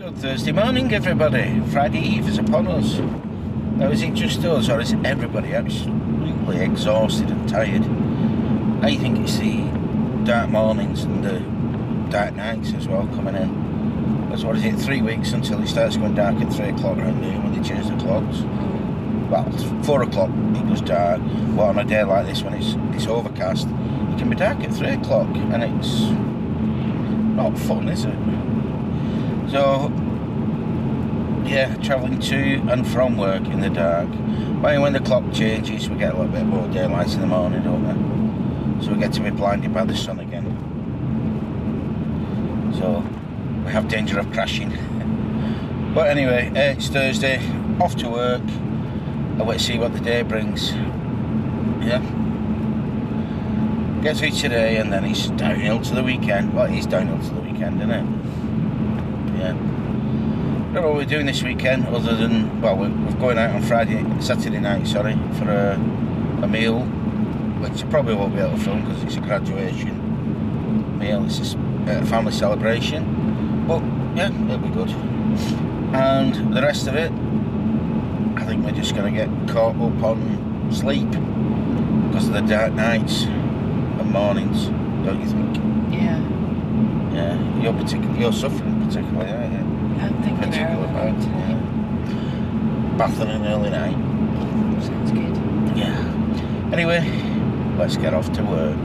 Good Thursday morning, everybody. Friday Eve is upon us. Now, is it just us, or is everybody absolutely exhausted and tired? I think it's the dark mornings and the dark nights as well coming in. That's what is it, 3 weeks until it starts going dark at 3 o'clock around noon when they change the clocks. Well, 4 o'clock it goes dark. Well, on a day like this when it's overcast, it can be dark at 3 o'clock, and it's not fun, is it? So, yeah, travelling to and from work in the dark. When the clock changes, we get a little bit more daylight in the morning, don't we? So we get to be blinded by the sun again. So we have danger of crashing. But anyway, it's Thursday, off to work. I wait to see what the day brings. Yeah. Get through today and then it's downhill to the weekend. Well, it is downhill to the weekend, isn't it? Yeah. I don't know what we're doing this weekend other than, well, we're going out on Saturday night, for a meal, which I probably won't be able to film because it's a graduation meal. It's a family celebration, but yeah, it'll be good. And the rest of it, I think we're just going to get caught up on sleep because of the dark nights and mornings, don't you think? Yeah. Yeah, you're suffering particularly, aren't you? I'm thinking Particularly early bad. tonight. Yeah. Bathing in early night. Sounds good. Yeah. Anyway, let's get off to work.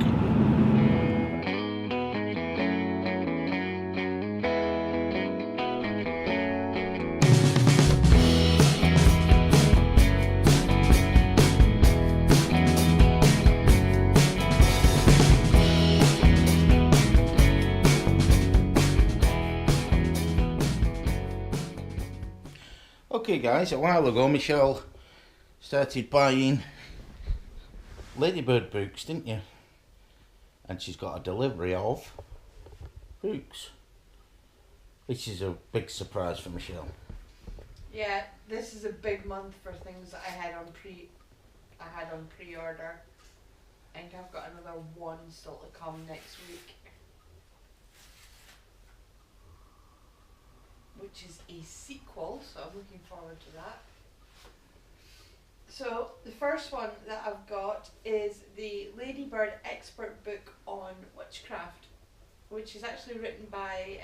Okay guys, a while ago Michelle started buying Ladybird books, didn't you? And she's got a delivery of books, which is a big surprise for Michelle. Yeah, this is a big month for things that I had on pre-order. I think I've got another one still to come next week, which is a sequel, so I'm looking forward to that. So the first one that I've got is the Ladybird Expert Book on Witchcraft, which is actually written by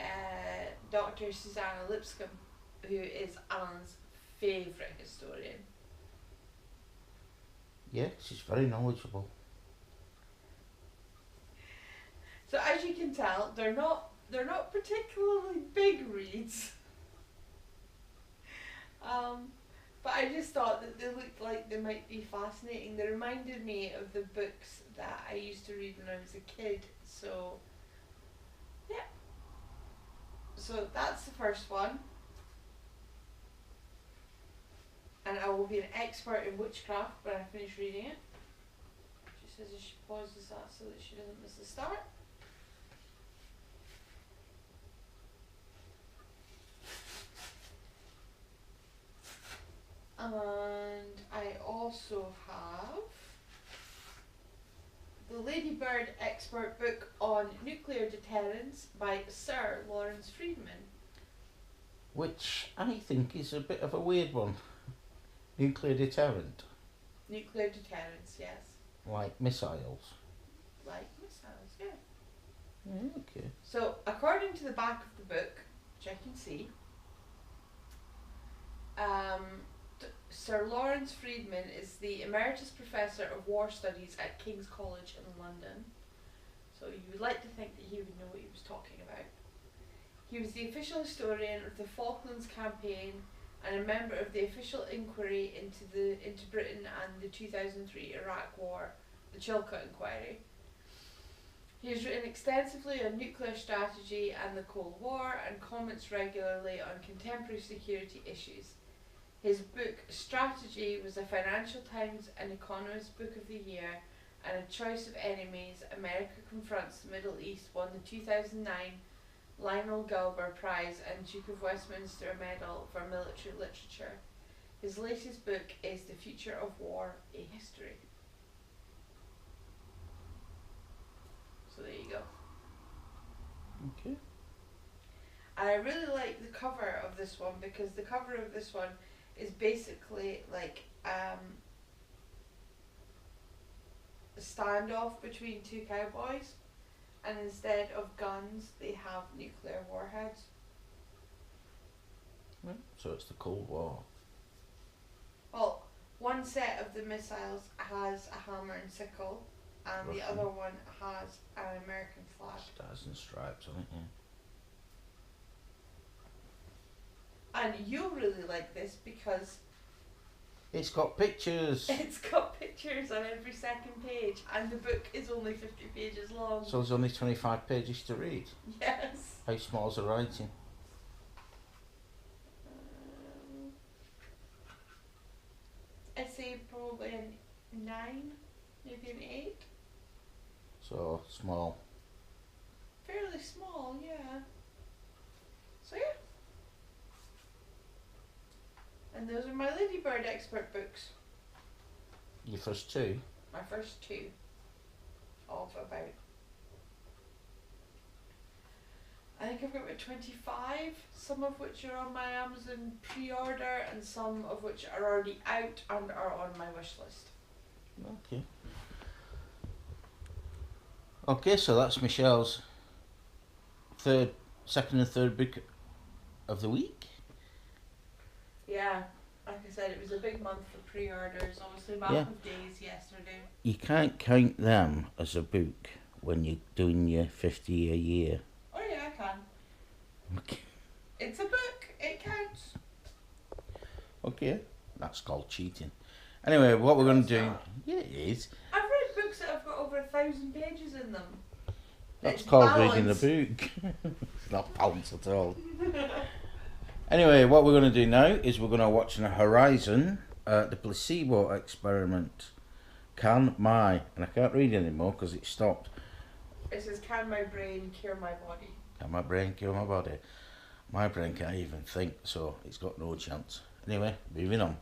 Dr. Susanna Lipscomb, who is Alan's favourite historian. Yeah, she's very knowledgeable. So as you can tell, they're not particularly big reads. But I just thought that they looked like they might be fascinating. They reminded me of the books that I used to read when I was a kid. So, yeah. So that's the first one. And I will be an expert in witchcraft when I finish reading it. She says she pauses that so that she doesn't miss the start. And I also have the Ladybird Expert Book on Nuclear Deterrence by Sir Lawrence Freedman. Which I think is a bit of a weird one. Nuclear deterrent. Nuclear deterrence, yes. Like missiles. Like missiles, yeah. Yeah, okay. So, according to the back of the book, which I can see, Sir Lawrence Freedman is the Emeritus Professor of War Studies at King's College in London. So you would like to think that he would know what he was talking about. He was the official historian of the Falklands Campaign and a member of the official inquiry into Britain and the 2003 Iraq War, the Chilcot Inquiry. He has written extensively on nuclear strategy and the Cold War and comments regularly on contemporary security issues. His book Strategy was a Financial Times and Economist Book of the Year, and a Choice of Enemies, America Confronts the Middle East won the 2009 Lionel Gilbert Prize and Duke of Westminster Medal for Military Literature. His latest book is The Future of War, A History. So there you go. Okay. And I really like the cover of this one because the cover of this one is basically like a standoff between two cowboys, and instead of guns they have nuclear warheads. So it's the Cold War. Well, one set of the missiles has a hammer and sickle, and the Russian. other one has an American flag. Stars and stripes on it, yeah. And you'll really like this because It's got pictures. it's got pictures on every second page, and the book is only 50 pages long. So there's only 25 pages to read. Yes. How small's the writing? I'd say probably a 9, maybe an 8. So small. Fairly small, yeah. So yeah. And those are my Ladybird expert books. Your first two? My first 2 of about, I think I've got about 25, some of which are on my Amazon pre-order and some of which are already out and are on my wish list. Okay. Okay, so that's Michelle's second and third book of the week. Yeah, like I said, it was a big month for pre-orders. Obviously, Map Yeah. of Days yesterday. You can't count them as a book when you're doing your 50 a year. Oh yeah, I can. Okay. It's a book. It counts. Okay, that's called cheating. Anyway, what we're going to do... not. Yeah, it is. I've read books that have got over 1,000 pages in them. That's It's called balance. reading a book. It's not balance at all. Anyway, what we're going to do now is we're going to watch on the Horizon the placebo experiment. And I can't read anymore because it stopped. It says, "Can my brain cure my body?" Can my brain kill my body? My brain can't even think, so it's got no chance. Anyway, moving on.